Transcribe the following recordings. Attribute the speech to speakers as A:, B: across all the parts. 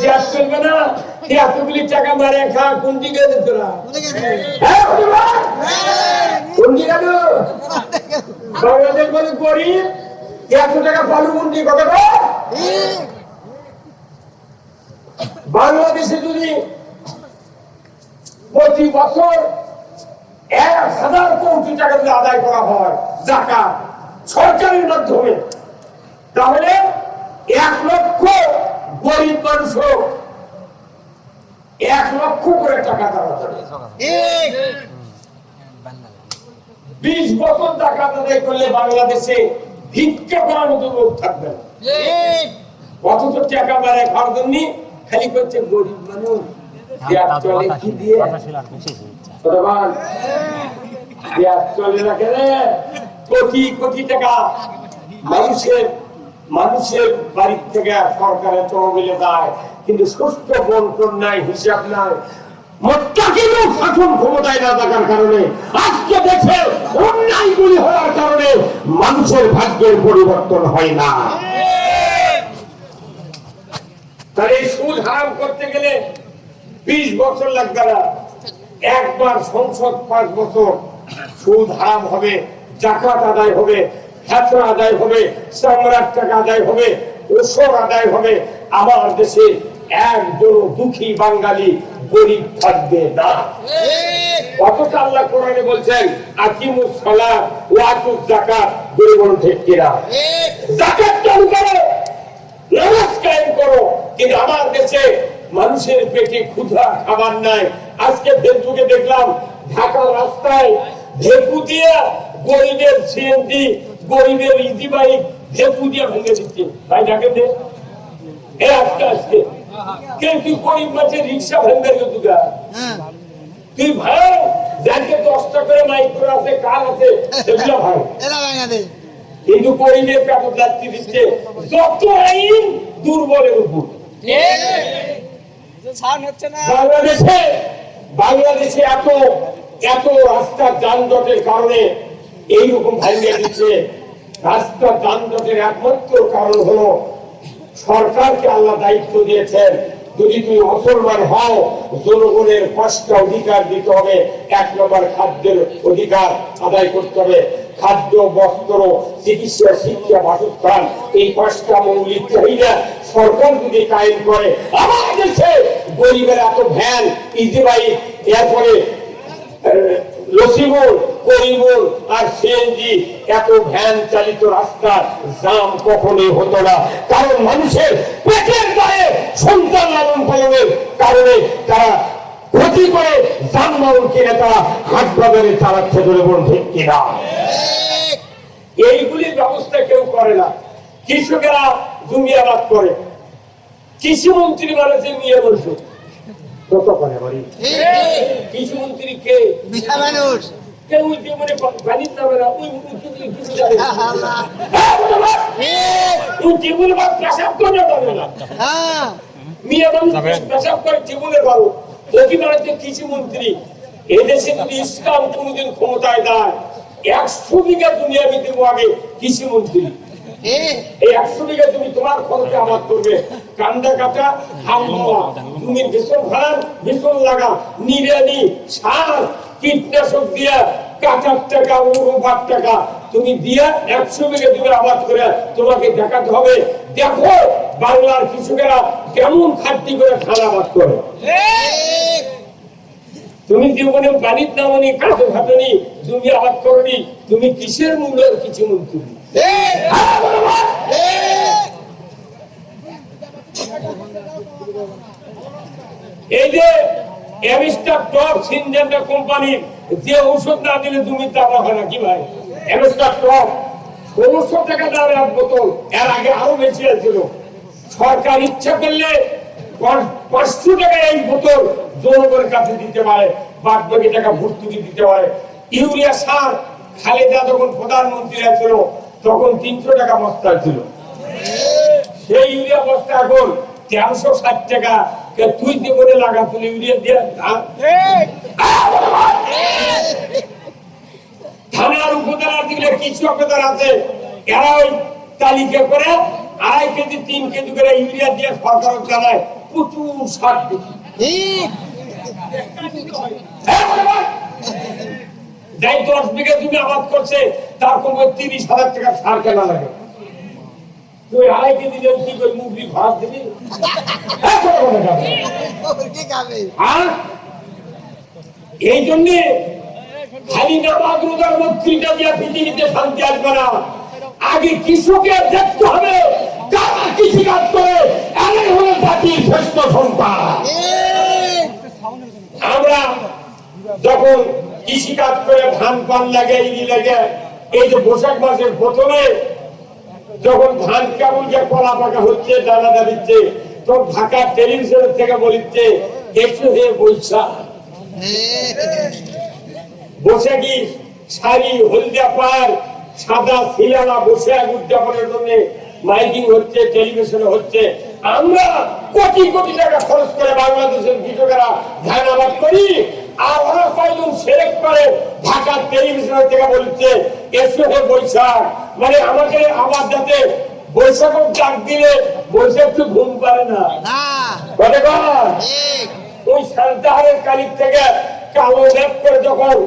A: দেশ চলবে না, এতগুলি টাকা মারে খা কোন দিকে তোরা? কোন দিকে? বাংলাদেশ বলে গরিব, 100 টাকা পালু কোন দিকে? কত? বাংলাদেশে যদি প্রতি বছর 1000 কোটি টাকা যদি আদায় করা হয় যাকাত সরকারের মাধ্যমে, তাহলে 1 লক্ষ গরিব মানুষ 1 লক্ষ করে টাকা দেওয়া যাবে। 20 বছর যাকাত আদায় করলে বাংলাদেশে ভিক্ষা করার মতো লোক থাকবে না। অথচ টাকা বাড়ে খাওয়ার জন্য খালি করছে গরিব মানুষ। চলে কি দিয়ে? চলে না কেন? কোটি কোটি টাকা মানুষের বাড়ির থেকে সরকারের তহবিলে যায়, কিন্তু সুস্থ বন্টন নাই, হিসাব নাই। শাসন ক্ষমতায় না থাকার কারণে আজকে দেশে অন্যায়গুলি হওয়ার কারণে মানুষের ভাগ্যের পরিবর্তন হয় না। তাহলে এই সুদ হারাম করতে গেলে 20 বছর লাগবে না, একবার সংসদ 5 বছর সুদ হারাম হবে, যাকাত আদায় হবে, ফিতরা আদায় হবে, সম্রাট টাকা আদায় হবে, ওসর আদায় হবে। আমার দেশে একজন দুঃখী বাঙালি গরিব থাকবে না। অথচ আল্লাহ কোরআনে বলছেন আকিমুস সালাত ওয়া আতুজ যাকাত, গরিব ঠিক কিনা? যাকাত চালু করো, নামাজ কায়েম করো, কিন্তু আমার দেশে মানুষের পেটে ক্ষুধা খাবার নাই। আজকে ফেসবুকে দেখলাম ঢাকার রাস্তায় ভেপু দিয়ে গরিবের সিএনজি, গরিবের ইজি বাইক ভেপু দিয়ে ভেঙে দিচ্ছে। ভাই ঢাকে দে আজকে কিন্তু গরিব মাঝে রিক্সা ভেঙে গেছে। তুই ভাই যাকে 10 টাকা করে মাইক করে আছে, কার আছে সেগুলো ভাই, কিন্তু গরিবের পেটে যাত্রী দিচ্ছে। যত আইন দুর্বলের উপর। বাংলাদেশে এত রাস্তার যানজটের কারণে এইরকম ভাঙিয়ে দিচ্ছে। রাস্তার যানজটের একমাত্র কারণ হলো সরকারকে আল্লাহ দায়িত্ব দিয়েছেন, যদি তুমি মুসলমান হও জনগণের 5টা অধিকার দিতে হবে। 1 নম্বর খাদ্যের অধিকার আদায় করতে হবে। খাদ্য, বস্ত্র, চিকিৎসা, শিক্ষা, বাসস্থান, এই 5টা মৌলিক চাহিদা সরকার যদি কায়েম করে, আমার দেশে গরিবের এত ভ্যান, ইজি বাইক, এরপরে লসিমুল, করিমুল আর সিএনজি, এত ভ্যান চালিত রাস্তার জাম কখনোই হতো না। কারণ মানুষের পেটের দায়ে সন্তান লালন পালনের কারণে তারা ক্ষতি করে যানবাহন কিনে তারা হাট বাজারে চালাচ্ছে বলে বলুন ঠিক কিনা? এইগুলির ব্যবস্থা কেউ করে না। কৃষকেরা জমি আবাদ করে, কৃষি মন্ত্রী মানুষের নিয়ে বলছো কত করে বলি? কৃষি মন্ত্রী কে? মানুষ কেউ জীবনে পানি যাবে না, ওই জীবনে পেশাব করে যাবে না। মিয়া মানুষ পেশাব করে জীবনে পাবো। প্রতিবারের কৃষি মন্ত্রী এদেশে যদি ইসলাম কোনদিন ক্ষমতায় দেয় 100 বিঘা জমি আমি দেবো আগে কৃষি মন্ত্রী। এই 100 বিঘা জমি তোমার খরচে আবাদ করবে। কান্দা কাটা, হাম দেওয়া, জমির ভীষণ ভাড়া, ভীষণ লাগা, নিড়ানি, সার, কীটনাশক দিয়া কাটার টাকা, উর্বর টাকা তুমি দিয়া 100 বিঘা জমি আবাদ করে তোমাকে দেখাতে হবে, দেখো বাংলার কৃষকেরা কেমন খাটনি করে ধান আবাদ করে। তুমি জীবনে বাড়ির নামনি, কাজে খাটনি, জমি আবাদ করনি, তুমি কিসের মূল্যের কিছু মন্ত্রী? এই যে অ্যামিস্টার টপ সিনজেন্টা কোম্পানির যে ঔষধ না দিলে জমির দাম হয় না কি ভাই? অ্যামিস্টার টপ 1600 টাকা দামের 1 বোতল, এর আগে আরো বেশি ছিল। সরকার ইচ্ছা করলে 500 টাকা এই বোতল জনগণের কাছে দিতে পারে, বাদ বাকি টাকা ভর্তুকি দিতে পারে। ইউরিয়া সার খালেদা যখন প্রধানমন্ত্রী ছিল তখন 300 টাকা বস্তা ছিল, সেই ইউরিয়া বস্তা এখন 1360 টাকা। তুই জীবনে লাগাচ্ছিল ইউরিয়া দিয়ে? থানার উপজেলার দিকে কিছু অপেদার আছে, এরা ওই তালিকা করে 2.5 কেজি 3 কেজি করে ইউরিয়া দিয়ে সরকার চালায় প্রচুর সার দিচ্ছে। যাই 10 বিঘা জমি আবাদ করছে তার কমে 30,000 টাকা সার কেনা লাগে। তুই 2.5 কেজি দিয়ে কি করে মুগরি ভাত দিবি? এই জন্য খালি নামাজ রোজার বক্তৃতা দিয়ে পৃথিবীতে শান্তি আসবে না। আগে কৃষকের দেখতে হবে কারা কৃষিকাজ করে, এরাই হলো জাতির শ্রেষ্ঠ সন্তান। আমরা যখন কৃষিকাজ করে ধান পান লাগে ইরি লাগে, এই যে বৈশাখ মাসের প্রথমে যখন ধান কেমন যে কলা পাকা হচ্ছে দানা দিচ্ছে, তখন ঢাকা টেলিভিশনের থেকে বলিচ্ছে একটু হয়ে বৈশাখ বৈশাখী শাড়ি হলদিয়া পার সাদা সিলালা বৈশাখ উদযাপনের জন্য মাইকিং হচ্ছে, টেলিভিশনে হচ্ছে। আমরা কোটি কোটি টাকা খরচ করে বাংলাদেশের কৃষকেরা ধান আবাদ করি, আর ওরা কয়জন সিলেক্ট করে ঢাকা টেলিভিশন থেকে বলছে এসে বৈশাখ, মানে আমাকে আবার যাতে বৈশাখ ডাক দিলে বৈশাখ তো ঘুম পারে না। ওই সান্তাহারের কালির থেকে কালো লেপ করে যখন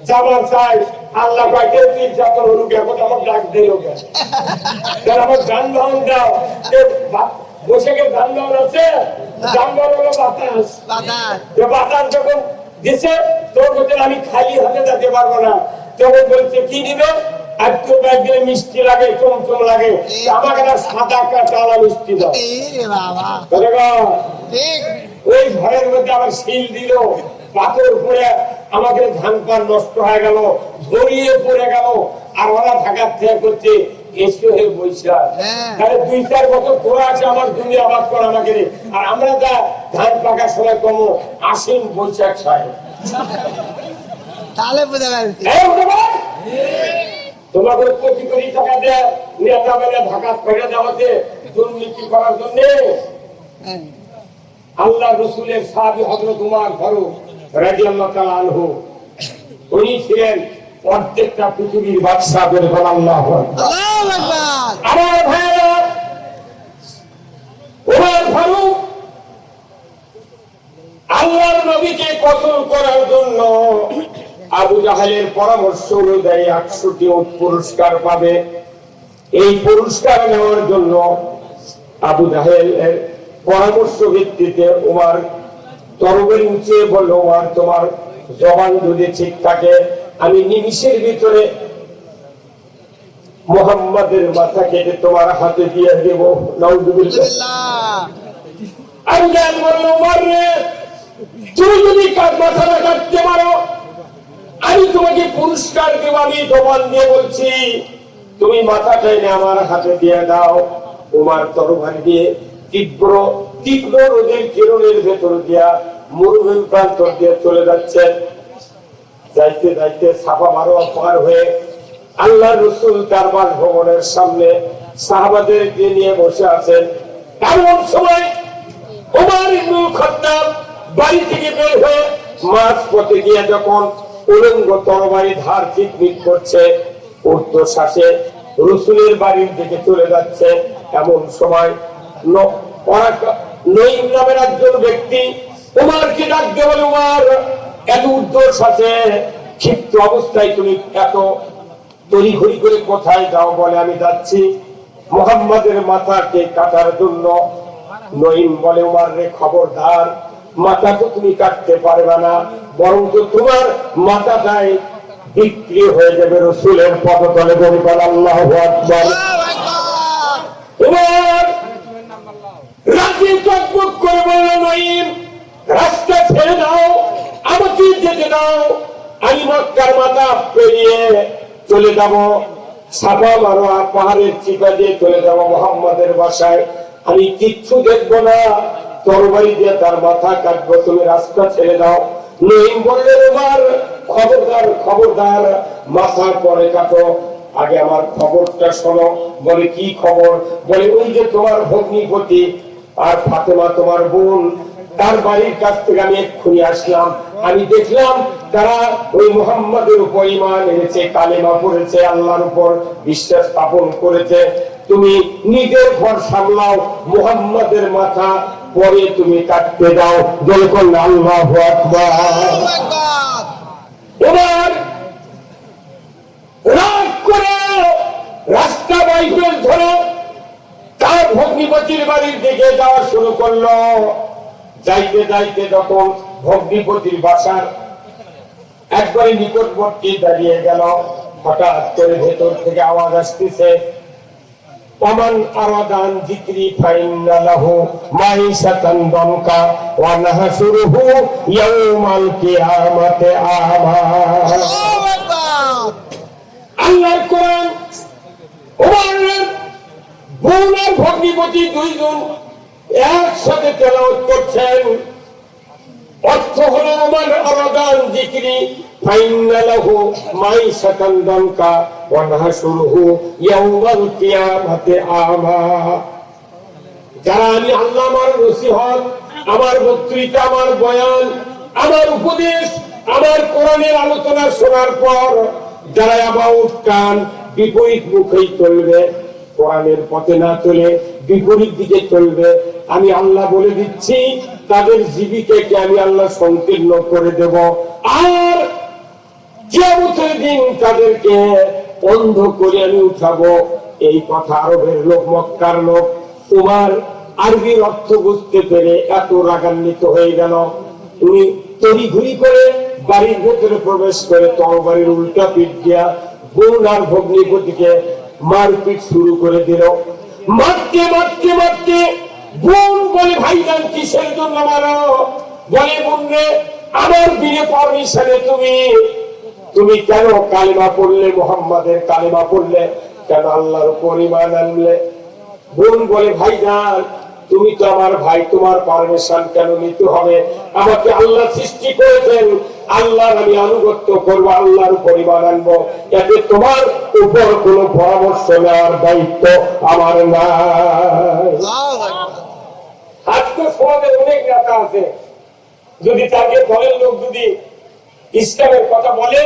A: যাবার চাই, আল্লাহ পাকে নির্যাতন হলুক এখন আমার ডাক দিল আমার যানবাহন দাও। বৈশাখের যানবাহন আছে, যানবাহন হলো বাতাস। বাতাস যখন দিছে তখন আমি খালি হাতে যেতে পারবো না, তখন বলছে কি দিবে, আর তো ব্যাগ গেলে মিষ্টি লাগে, চমচম লাগে, আমাকে না সাদা কাঁচা মিষ্টি দাও। ওই ঘরের মধ্যে আবার শিল দিল, পাথর পড়ে আমাদের ধান পান নষ্ট হয়ে গেল, ঝরিয়ে পড়ে গেল, আর ওরা ঢাকার থেকে করছে এসে হয়ে বৈশাখ। তাহলে 2-4 বছর তোরা আছে আমার জমি আবাদ করা আমাকে, আর আমরা যা ধান পাকার সময় কমো আশ্বিন বৈশাখ সাহেব। তাহলে তোমাকে কোটি কোটি টাকা দেয় নেতা মেলে ঢাকা ফেলে দেওয়াতে দুর্নীতি করার জন্য। আল্লাহ রসুলের সাহাবী হযরত উমর ফারুক রাদিয়াল্লাহু তাআলা আনহু, উনি ছিলেন প্রত্যেকটা পৃথিবীর বাদশা। বলে আল্লাহু আকবার। আমার ভাইরা, উমর ফারুক আল্লাহর নবীকে কতল করার জন্য আবু জাহেলের পরামর্শ অনুযায়ী 100টি উট পুরস্কার পাবে। এই পুরস্কার নেওয়ার জন্য আবু জাহেলের পরামর্শ ভিত্তিতে উমর তরবারি উঁচিয়ে বলল, উমর তোমার জবান যদি ঠিক থাকে আমি নিমিষের ভিতরে মুহাম্মাদের মাথা কেটে তোমার হাতে দিয়ে দেব। নাউযুবিল্লাহ। আবু জাহেল বলল, উমর রে, তুমি যদি মাথাটা কাটতে পারো আমি তোমাকে পুরস্কার দেব। আমি জবান দিয়ে বলছি, তুমি মাথাটা এনে আমার হাতে দিয়ে দাও। উমর তরবারি দিয়ে তীব্র তীব্র রোদের কিরণের ভেতর দিয়া মরুভূমি প্রান্ত দিয়ে চলে যাচ্ছেন। যাইতে যাইতে সাফা মারোয়া পার হয়ে আল্লাহ রসুল তার বাসভবনের সামনে সাহাবাদেরকে নিয়ে বসে আছেন। এমন সময় ওমর ইবনুল খাত্তাব বাড়ি থেকে বের হয়ে মাঝ পথে গিয়ে যখন উলঙ্গ তরবারি ধার চিকমিক করছে, ঊর্ধ্বশ্বাসে রসুলের বাড়ির দিকে চলে যাচ্ছে, এমন সময় নঈম নামের একজন ব্যক্তি উমরকে ডাক দিয়ে বলে, উমর এত ঊর্ধ্বশ্বাসে ক্ষিপ্ত অবস্থায় তুমি এত তড়িঘড়ি করে কোথায় যাও? বলে আমি যাচ্ছি মুহাম্মাদের মাথাকে কাটার জন্য। নঈম বলে, উমর রে খবরদার, মাথা তো তুমি কাটতে পারবে না, বরং তো তোমার মাথাটাই বিক্রি হয়ে যাবে রসুলের পদতলে। বলি বল আল্লাহু আকবার। উমর রাজি টকবক করে বলল, নঈম রাস্তা ছেড়ে দাও, আমাকে যেতে দাও, আমি মক্কার মাথা পেরিয়ে চলে যাব, সাফা মারোয়া পাহাড়ের চিপা দিয়ে চলে যাব মুহাম্মাদের বাসায়, আমি কিচ্ছু দেখবো না, তরবারি দিয়ে তার মাথা কাটবো, তুমি রাস্তা ছেড়ে দাও। নঈম বললেন, উমর খবরদার খবরদার, মাথা পরে কাটো, আগে আমার খবরটা শোনো। বলে কি খবর? বলে ওই যে তোমার ভগ্নিপতি আর ফাতেমা তোমার বোন, তার বাড়ির কাছ থেকে আমি এক্ষুনি আসলাম, আমি দেখলাম তারা ওই মুহাম্মাদের উপর ঈমান এনেছে, কালেমা পড়েছে, আল্লাহর উপর বিশ্বাস স্থাপন করেছে। তুমি নিজের ঘর সামলাও, মুহাম্মাদের মাথা পরে তুমি কাটতে দাও। যখন আল্লাহু আকবার। এবার রাগ করে রাস্তা বাইবেল ধরে তার ভগ্নিপতির বাড়ির দিকে যাওয়া শুরু করলো। যাইতে যাইতে যখন ভগ্নিপতির বাসার একবারে নিকটবর্তী দাঁড়িয়ে গেল, হঠাৎ করে ভেতর থেকে আওয়াজ আসতেছে, ওমান আরাদান যিকরি ফাইন্না লাহু মাইশাতান দনকা ওয়া নাহশুরুহু ইয়াউমাল কিয়ামাতি আমা। আল্লাহু আকবার। আল্লাহর কোরআন ওমরের বোনের ভগ্নিপতি দুইজন একসাথে তেলাওয়াত করছেন। অর্থ হলো ওমান আরাদান যিকরি ফাইন্না লাহু মাইশাতান দনকা ওয়া নাহশুরুহু ইয়াউমাল কিয়ামাতি আমা। যারা আমি আল্লাহ, আমার নসিহত, আমার বক্তৃতা, আমার বয়ান, আমার উপদেশ, আমার কোরআনের আলোচনা শোনার পর যারা আবাউট কান বিপরীত মুখেই চলবে, কোরআনের পথে না চলে বিপরীত দিকে চলবে, আমি আল্লাহ বলে দিচ্ছি তাদের জীবিকাকে আমি আল্লাহ সংকীর্ণ করে দেব। আর কিয়ামতের দিন তাদেরকে অন্ধ করে আমি উঠাবো। এই কথা আরবের লোক, মক্কার লোক তোমার আরবির অর্থ বুঝতে পেরে এত রাগান্বিত হয়ে গেল, তুমি তড়িঘড়ি করে বাড়ির ভেতরে প্রবেশ করে তরবারির উল্টা পিঠ দিয়া বোন আর ভগ্নিপতিকে মারপিট শুরু করে দিল। মারতে মারতে মারতে বোন বলে, ভাইজান কিসের জন্য মারো? বলে, বোন রে, আমার বিয়ে পারমিশনে তুমি কেন কালিমা পড়লে, মুহাম্মাদের কালিমা পড়লে, কেন আল্লাহর উপর ঈমান আনলে? বোন বলে, ভাইজান তুমি তো আমার ভাই, তোমার পারমিশন কেন নিতে হবে? আমাকে আল্লাহ সৃষ্টি করেছেন, আল্লাহর আমি আনুগত্য করবো, আল্লাহর উপর ঈমান আনবো, এতে তোমার উপর কোনো পরামর্শ নেওয়ার দায়িত্ব আমার নাই। আজকে সমাজে অনেক নেতা আছে, যদি তাকে দলের লোক যদি ইসলামের কথা বলে,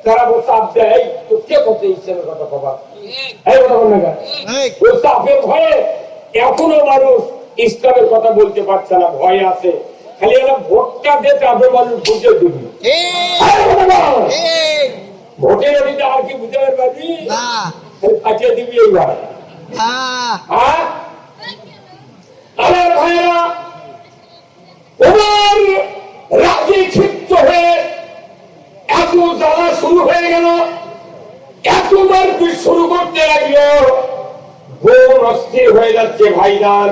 A: তারা চাপ দেয়, তো কে করতে ইসলামের কথা কবা? এই কথা বল না, ওই চাপের ভয়ে এখনো মানুষ ইসলামের কথা বলতে পারছে না, ভয় আছে। খালি এরা ভোটটা দিয়ে চাপের মানুষ বুঝে দিবি, ভোটের দিতে আর কি বুঝাতে পারবি? ফাটিয়ে দিবি এইবার। আমার ভাইয়েরা, ওমর রাগে ক্ষিপ্ত হয়ে এত জ্বালা শুরু হয়ে গেল, এত মারপিট শুরু করতে লাগলো, বোন অস্থির হয়ে যাচ্ছে, ভাইজান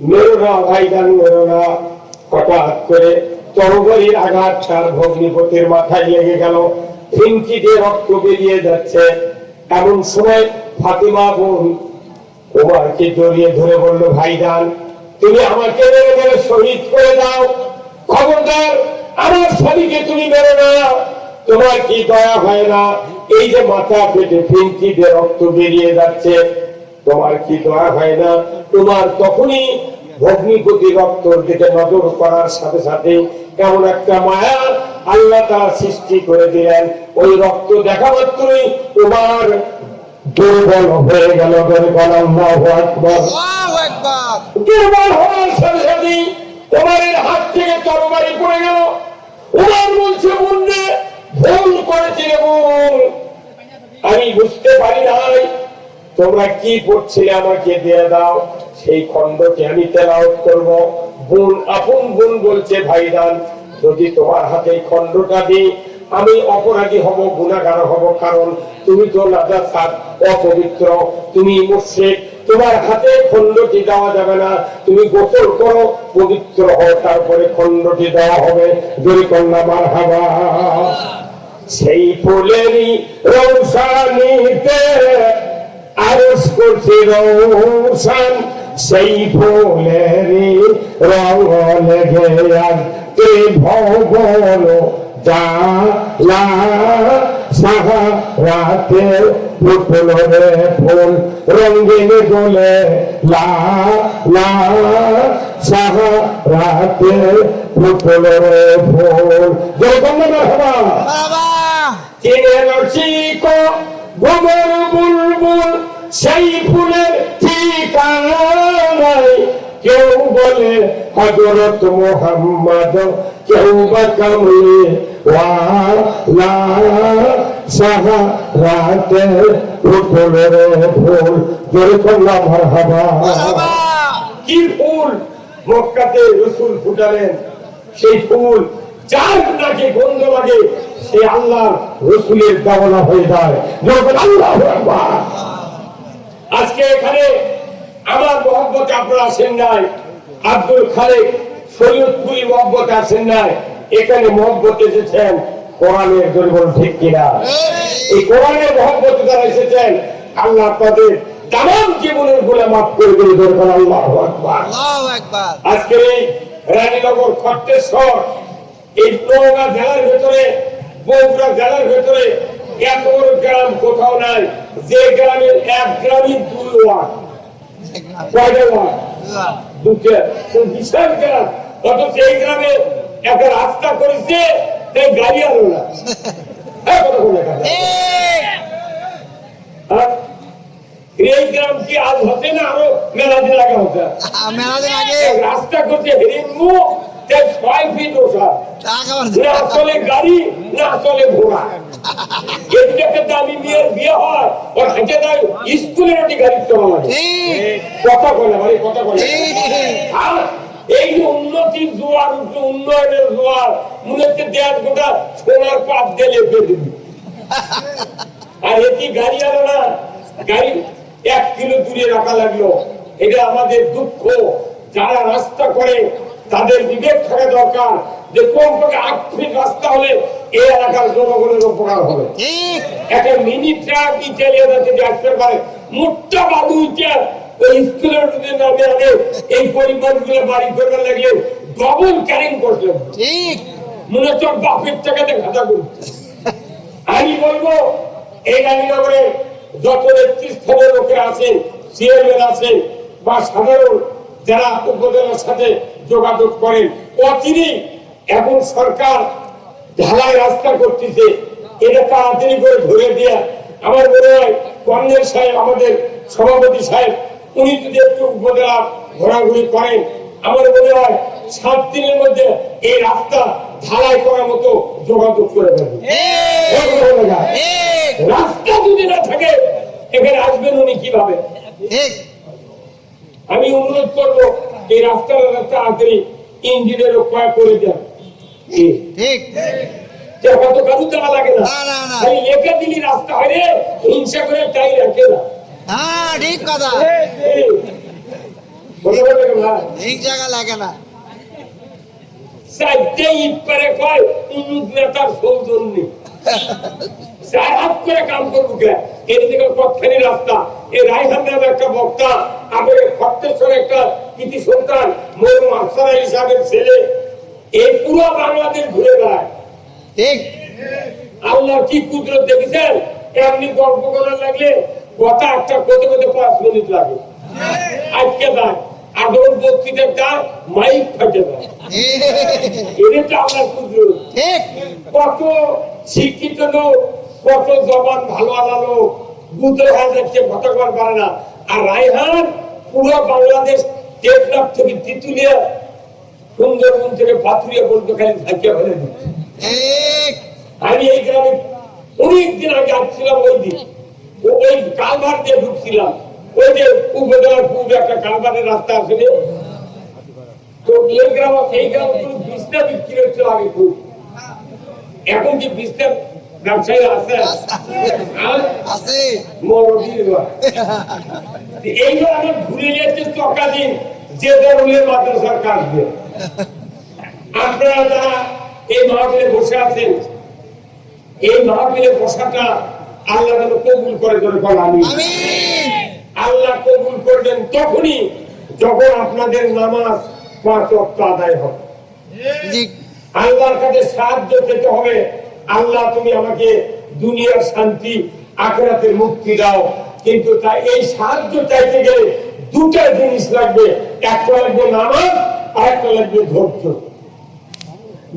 A: মেরো না, ভাইজান মেরো না। হঠাৎ করে তরবারির আঘাত তার ভগ্নিপতির মাথায় লেগে গেল, ফিনকি দিয়ে রক্ত বেরিয়ে যাচ্ছে। এমন সময় ফাতিমা বোন ওমরকে জড়িয়ে ধরে বলল, ভাইজান তুমি আমাকে মেরে মেরে শহীদ করে দাও, খবরদার আমার স্বামীকে তুমি মেরো না, তোমার কি দয়া হয় না? এই যে মাথা পেটে ফিনকি দিয়ে রক্ত বেরিয়ে যাচ্ছে, তোমার কি দয়া হয় না? তোমার তখনই ভগ্নিপতি রক্তর দিকে নজর করার সাথে সাথে এমন একটা মায়া আল্লাহ তাআলা সৃষ্টি করে দিলেন, ওই রক্ত দেখা মাত্রই তোমার দুর্বল হয়ে গেল। আল্লাহু আকবার। দুর্বল হওয়ার সাথে সাথে ওমরের হাত থেকে তরবারি পড়ে গেল। ওমর বলছে, বোন রে, ভুল করেছি রে বোন, আমি বুঝতে পারি নাই, তোমরা কি পড়ছিলে আমাকে দিয়ে দাও, সেই খণ্ডকে আমি তেলাওয়াত করব। বোন, আপন বোন বলছে, ভাইজান যদি তোমার হাতে খণ্ডটা দিই আমি অপরাধী হব, গুনাহগার হব, কারণ তুমি তো নাজাসাত, অপবিত্র, তুমি মুশরিক, তোমার হাতে খণ্ডটি দেওয়া যাবে না, তুমি গোসল করো, পবিত্র হও, তারপরে খণ্ডটি দেওয়া হবে। যদি কন্যা মারহাবা। সেই ফুলেরই রৌশানীতে আরজ করছি রৌশান, সেই ফুলেরই রঙ লেগে আসতে ভবন জালা, সাহারাতে ফুটল রে ফুল রঙিন গোলে লা লা, সাহারাতে ফুটল রে ফুল। জয় বাংলা বাবা। চিনে রসিক ভোমর বুলবুল সেই ফুলের ঠিকানা নাই। কেউ বলে হযরত মুহাম্মদ, কেউ বা কামলে ওয়ালা সাহারাতে ফুলের ফুল। জোরে কল্লা মারহাবা। কি ফুল মক্কাতে রাসূল ফুটালেন, সেই ফুল যার নাকি গন্ধ লাগে সে আল্লাহর রাসূলের দেওয়ানা হয়ে যায়। যখন আল্লাহু আকবার। আজকে এখানে আমার মহব্বতে আপনারা আসেন নাই, আব্দুল খালেক সৈয়দপুরি মহব্বতে আসেন নাই, এখানে মহব্বতে এসেছেন কোরআনের। দুর্বল ঠিক কিনা? এই কোরআনের মহব্বতে যারা এসেছেন আল্লাহ তাদের তামাম জীবনের গুনাহ মাফ করে দিলে। দরকার আল্লাহু আকবার। আজকে এই রানীনগর খট্টেশ্বর এই নওগাঁ জেলার ভেতরে, বগুড়া জেলার ভেতরে এত বড় গ্রাম কোথাও নাই যে গ্রামের এক গ্রামই 2 ওয়ার্ড। কয়টা ওয়ার্ড? 2টা। বিশাল গ্রাম, অথচ এই গ্রামে একটা রাস্তা করেছে, তাই গাড়ি আলো না। এই গ্রাম কি আজ হচ্ছে না আরো মেলা দিন আগে হচ্ছে? রাস্তা করছে হেরিমু 6 ফিট ওঠা, না আসলে গাড়ি না আসলে ঘোড়া। এটাকে দামি মেয়ের বিয়ে হয় ওর হেঁটে দেয় স্কুলের ওটি গাড়ি চলা লাগে। কথা বলে ভাই, কথা বলে। আর এই যে উন্নতির জোয়ার, উন্নয়নের জোয়ার, মনে হচ্ছে 1.5 গোটা সোনার পাত দিয়ে লেপে দিবি। আর এটি গাড়ি আলো না, গাড়ি 1 কিলো দূরে রাখা লাগলো। এটা আমাদের দুঃখ। যারা রাস্তা করে তাদের বিবেক থাকা দরকার যে কমপক্ষে 8 ফিট রাস্তা হলে এই এলাকার জনগণের উপকার হবে। একটা মিনি ট্রাক চালিয়ে যাচ্ছে আসতে পারে, মোটা বালু উঠে ওই স্কুলের নামে আনে এই পরিবারগুলো বাড়ি করবার লাগলে ডবল ক্যারিং করতে মনে হচ্ছে বাপের টাকাতে খাতা করছে। আমি বলবো এই রানীনগরে যত নেতৃস্থানীয় লোকেরা আছেন, চেয়ারম্যান আছেন বা সাধারণ যারা উপজেলার সাথে যোগাযোগ করেন, অচিরেই এখন সরকার ঢালাই রাস্তা করতেছে, এটা তাড়াতাড়ি করে ধরে দিয়ে আমার মনে হয় কর্নেল সাহেব, আমাদের সভাপতি সাহেব, উনি যদি একটু উপজেলা ঘোরাঘুরি করেন, আমার মনে হয় 7 দিনের মধ্যে এই রাস্তা ঢালাই করার মতো যোগাযোগ করে দেবে। রাস্তা যদি না থাকে এখানে আসবেন উনি কিভাবে? আমি অনুরোধ করবো এই রাস্তাটা তাড়াতাড়ি ইঞ্জিনের রক্ষা করে দেন। কত কারু দেওয়া লাগে না, লেখা দিলি রাস্তা হয় রে, হিংসা করে তাই রাখে না। ঠিক কথা, হিংসা লাগে না। চারটে ইট পারে কয় উন্নত নেতার সৌজন্যে করে কাম করবো কে? এর থেকে কতখানি রাস্তা। এই রায়হান নামে একটা বক্তা, আমাদের খট্টেশ্বর একটা কৃতি সন্তান মরহুম আফসার আলী সাহেবের ছেলে, এই পুরো বাংলাদেশ ঘুরে বেড়ায়। ঠিক, আল্লাহ কি কুদরত দেখেছেন? এমনি গল্প করার লাগলে কথা একটা করতে করতে 5 মিনিট লাগে। আজকে দেয় আর যখন বক্তৃতার দেয় মাইক ফাটে দেয়। এটা আল্লাহর কুদরত। ঠিক, কত শিক্ষিত লোক, কত জবান ভালো আলালো বুঝতে হয়ে যাচ্ছে, কথা বলতে পারে না। আর রায়হান পুরো বাংলাদেশ টেকনাফ থেকে তিতুলিয়া, সুন্দরবন থেকে পাথুরিয়া পর্যন্ত খালি থাকিয়া ফেলে দিচ্ছে। আমি এই গ্রামে অনেকদিন আগে আসছিলাম, ওই দিন ওই কালভার দিয়ে ঢুকছিলাম, ওই যে উপজেলার পূর্বে একটা কালভারের রাস্তা আছে, তো এই গ্রাম কোনো বিছনা বিক্রি হচ্ছিল আগে খুব। এখন কি বিছনা ব্যবসায়ী আছে? এইবার আমি ঘুরে যাচ্ছি চকা দিন যে ধরনের মাদ্রাসার কাজ দিয়ে। আপনারা যারা এই মাহফিলে বসে আছেন, এই মাহফিলে বসাটা আল্লাহ যেন কবুল করে ধরে বলানি। আল্লাহ কবুল করবেন তখনই যখন আপনাদের নামাজ 5 ওয়াক্ত আদায় হবে। আল্লাহর কাছে সাহায্য পেতে হবে, আল্লাহ তুমি আমাকে দুনিয়ার শান্তি আখিরাতের মুক্তি দাও। কিন্তু তাই এই সাহায্য চাইতে গেলে 2টা জিনিস লাগবে, একটা লাগবে নামাজ আর একটা লাগবে ধৈর্য।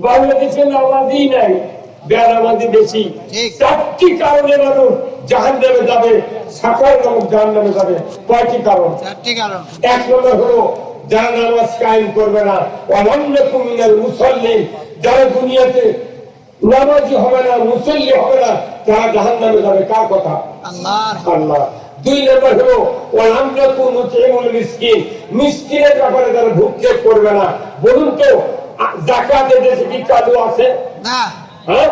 A: বাংলাদেশে নামাজই নাই, বেনামাজি বেশি। চারটি কারণে মানুষ জাহান্নামে যাবে, সাকার নামক জাহান্নামে যাবে। কয়টি কারণ? এক নম্বর হলো যারা নামাজ কায়েম করবে না, ওয়ালান্নাকুম মিনাল মুসাল্লিন, যারা দুনিয়াতে নামাজি হবে না, মুসল্লি হবে না, তারা জাহান্নামে যাবে। কার কথা? আল্লাহ। দুই নম্বর হলো ওয়ালান্নাকুম নুতিমুল মিসকিন, মিসকিনের ব্যাপারে যারা ভূক্ষেপ করবে না। বলুন তো যাকাতের দেশে কি চালু আছে? না। হ্যাঁ,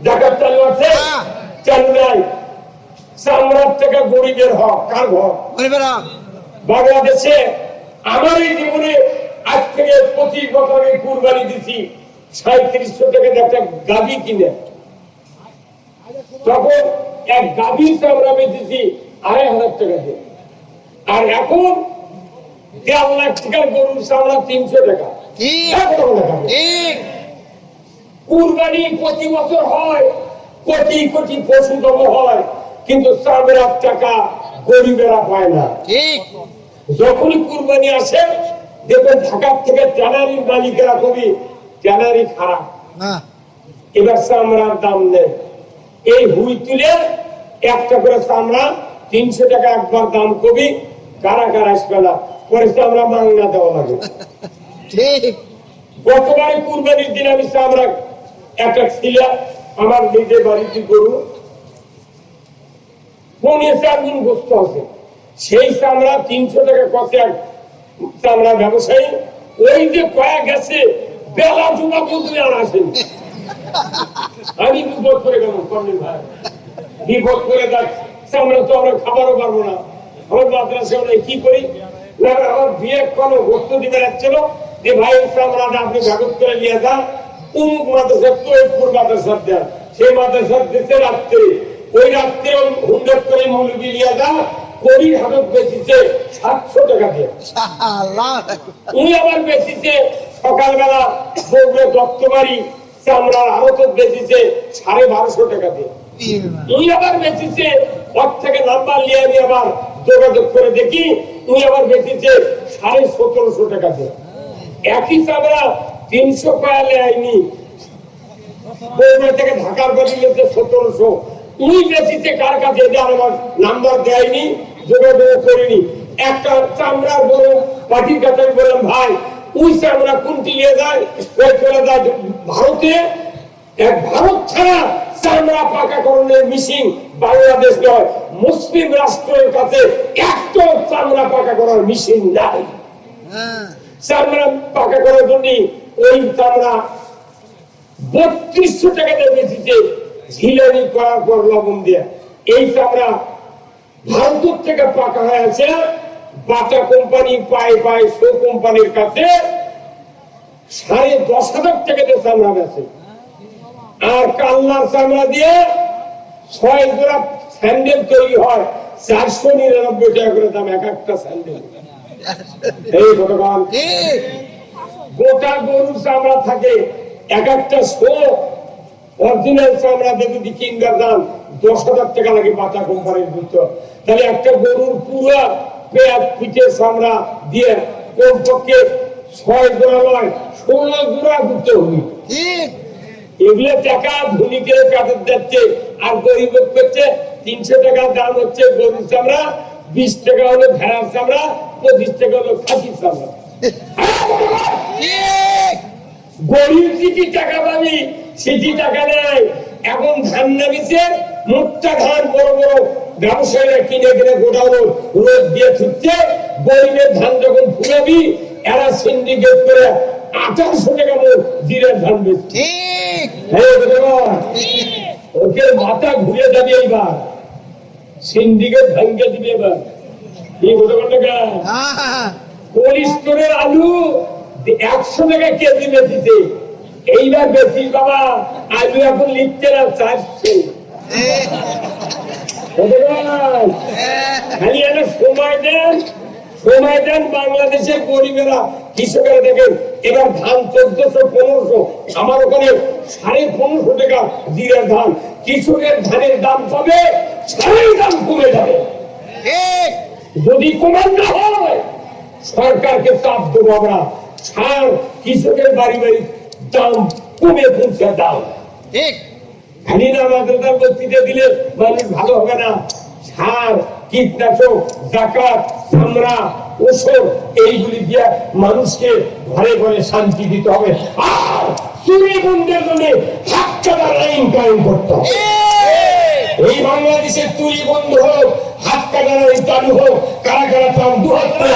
A: যাকাত চালু আছে? চালু নাই। সামরাত থেকে গরিবের হক, কার হক? গরিবের হক। বাংলাদেশে আমার এই জীবনে আজ থেকে 25 বছর আগে কুরবানি দিছি 3700 টাকা একটা গাভী কিনে। তখন এক গাভীর চামড়া বেচেছি 2500 টাকা দিয়ে। আর এখন 1.5 লাখ টাকার গরুর চামড়া 300 টাকা। কুরবানি প্রতি বছর হয়, কোটি কোটি পশু জব হয়, কিন্তু চামড়ার টাকা গরিবেরা পায় না। যখনই কুরবানি আসে দেখবেন ঢাকার থেকে ট্যানারির মালিকেরা কবি ট্যানারি খারাপ, এবার চামড়ার দাম নেই। এই হুই তুলে একটা করে চামড়া 300 টাকা একবার দাম কবি, কারা কারা আসবে না, পরে চামড়া মাংনা দেওয়া লাগে। গতবার কুরবানির দিন আমি চামড়া একটা ছিল আমার নিজের বাড়িতে গরু 4.5 গুণ গোস্ত আছে, সেই চামড়া 300 টাকা কত চামড়া ব্যবসায়ী ওই যে কয়া গেছে বেলা জুমা বলতে আর আসেন। আমি বিপদ করে গেলাম, কর্নেল ভাই বিপদ করে যাচ্ছি, চামড়া তো আমরা খাবারও পারবো না। আমার মাদ্রাসা কি করি, আমার বিয়ে কোনো গোস্ত দিবে রাখছিল যে ভাই চামড়াটা আপনি ভাগত করে নিয়ে যান, অমুক মাদ্রাসা তৈপুর মাদ্রাসা দেন, সেই মাদ্রাসা দিতে রাত্রে, ওই রাত্রে হুন্ডার করে মৌলবি নিয়ে যান, কড়ির হাটত বেশিছে 700 টাকা দিয়ে। উনি আবার বেশিছে সকালবেলা বৌরে দত্তবাড়ি চামড়ার আড়ত বেশিছে 1250 টাকা দিয়ে। উনি আবার বেশিছে ওর থেকে নাম্বার নিয়ে আমি আবার যোগাযোগ করে দেখি, উনি আবার বেশিছে 1750 টাকা দিয়ে। একই চামড়া 300 কয়ালে আইনি, বৌরে থেকে ঢাকার বাড়ি গেছে 1700। উনি বেশিছে কার কাছে, আর আমার নাম্বার দেয়নি, যোগাযোগ করিনি। একটা চামড়ার বড় পাখির কাছে আমি বললাম ভাই ওই চামড়া কোনটি নিয়ে যায়, ওই চলে যায় ভারতে। ভারত ছাড়া চামড়া পাকাকরণের মেশিন বাংলাদেশ নয়, মুসলিম রাষ্ট্রের কাছে একটা চামড়া পাকা করার মেশিন নাই। চামড়া পাকা করার জন্য ওই চামড়া 3200 টাকা দিয়ে বেঁচেছে, ঝিলানি করার পর লবণ দিয়ে। এই চামড়া ভারত থেকে পাকা হয়ে আছে, বাটা কোম্পানি পায় পায় শো কোম্পানির কাছে 10,500 টাকা দিয়ে চামড়া বেছে। আর কাল্লার চামড়া দিয়ে 6 জোড়া স্যান্ডেল তৈরি হয়, 499 টাকা করে দাম এক একটা স্যান্ডেল। এই ভগবান, গোটা গরুর চামড়া থাকে, এক একটা শো অরিজিনাল চামড়া দিয়ে যদি কিনবার দাম 10,000 টাকা লাগে বাটা কোম্পানির জুতো। তাহলে একটা গরুর পুরো পেট পিঠের চামড়া দিয়ে কমপক্ষে 6 জোড়া নয় 16 জোড়া জুতো হবে। এগুলো টাকা ধনীকের কাজের যাচ্ছে, আর গরিব করছে 300 টাকা দাম হচ্ছে গরুর চামড়া, 20 টাকা হলো ভেড়ার চামড়া, 25 টাকা হলো খাসির চামড়া। গরিব যেটি টাকা পাবি সেটি টাকা নেয়। এখন ধান নামিছে, মোটা ধান বড় বড় ব্যবসায়ীরা কিনে কিনে গোডাউন রোদ দিয়ে ছুটছে। গরিবের ধান যখন ফুরাবি এরা সিন্ডিকেট করে 1800 টাকা জিরের ধান বেচছে। ওকে মাথা ঘুরে যাবে এইবার, সিন্ডিকেট ভাঙ্গে দিবে এবার। এই ঘটনাটা কোল্ড স্টোরের আলু 100 টাকা কেজি বেচিছে, এইবার বেচিস বাবা আলু এখন লিখছে না, চাচ্ছে। খালি একটা সময় দেন, সময় দেন। বাংলাদেশের গরিবেরা কৃষকেরা দেখেন এবার ধান 1400-1500, আমার ওখানে 1550 টাকা জিরের ধান। কৃষকের ধানের দাম পাবে, সারের দাম কমে যাবে। যদি কমান না হয় সরকারকে চাপ দেবো আমরা, সার কৃষকের বাড়ি বাড়ি দাম কমে পৌঁছে দাও। ঠিক। খালি না আমাদের বস্তিতে দিলে মানুষ ভালো হবে না। সার, কীটনাশক, জাকাত, চামড়া, ওষুধ এইগুলি দিয়ে মানুষকে ঘরে ঘরে শান্তি দিতে হবে। আর চুরি বন্ধের জন্য হাতকাটার আইন কায়েম করতে হবে। এই বাংলাদেশে চুরি বন্ধ হোক, হাত কাটার আইন চালু হোক। কারা কারা চান? দুহাত করে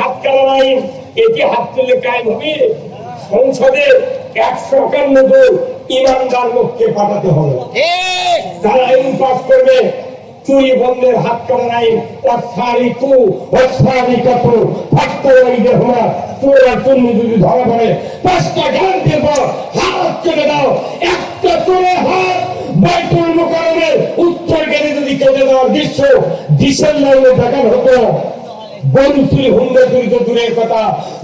A: হাত কাটার আইন, এটি হাত তুলে কায়েম হবে। সংসদে 151 জন ইমানদার লোককে পাঠাতে হবে, তারা আইন পাস করবে চুরি বন্ধের হাত কাটার আইন। যদি ধরা পড়ে 5টা গ্যারান্টির পর হাত কেটে দাও। একটা চোরের হাত বাইতুল মুকাররমের উত্তর গেটে যদি কেটে দেওয়ার দৃশ্য ডিসেম্বরে দেখানো হতো, গরু চুরি, হুন্ডা চুরি তো দূরের কথা,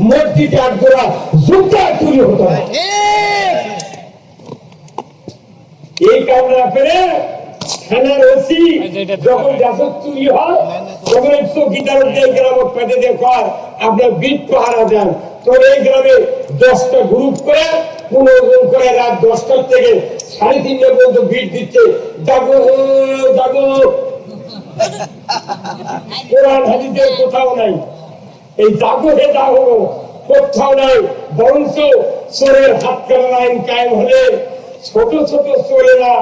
A: মসজিদে 8 জোড়া জুতা চুরি হতো। এই কামরা পেরে থানার ওসি যখন জাসদ চুরি হয়, তখন চৌকিদারদের গ্রামক পেতে দিয়ে কর আপনার বিট পাহারা দেন। তোর এই গ্রামে 10টা গ্রুপ করে 15 জন করে রাত 10টার থেকে 3:30 পর্যন্ত বিট দিচ্ছে। যাবো যাবো, কোরআন হাদিসের কোথাও নাই এই যাবো হে যাবো, কোথাও নাই। বরঞ্চ চোরের হাত কাটার আইন কায়েম হলে ছোট ছোট চোরেরা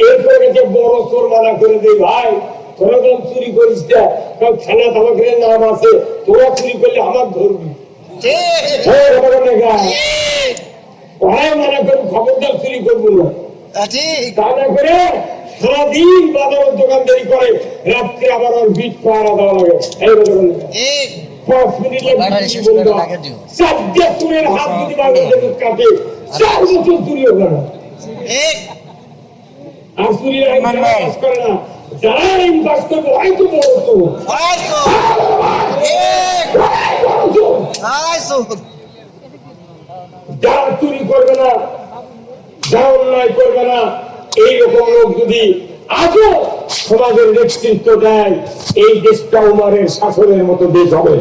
A: এরপরে যে বড় চোর মানা করে দেয়, ভাই তোরা কোন চুরি করিস না, কারণ থানা তামাকের নাম আছে, তোরা চুরি করলে আমার ধরবি। ওরাই মানা করবি, খবরদার চুরি করবো না। তা না করে সারাদিন বাজারের দোকানদারি করে, রাত্রে আবার ওর বিট পাহারা দেওয়া লাগে। এই 5 মিনিটে 4 চুরের হাত যদি বাংলাদেশের কাটে 4 বছর চুরি হবে না। আর চুরির আইন পাস করে না, যারা আইন পাস করবে হয়তো বড় চোর। যারা চুরি করবে না, যারা অন্যায় করবে না, এইরকম লোক যদি আজও সমাজের নেতৃত্ব দেয়, এই দেশটা উমারের শাসনের মতো দেশ হবে।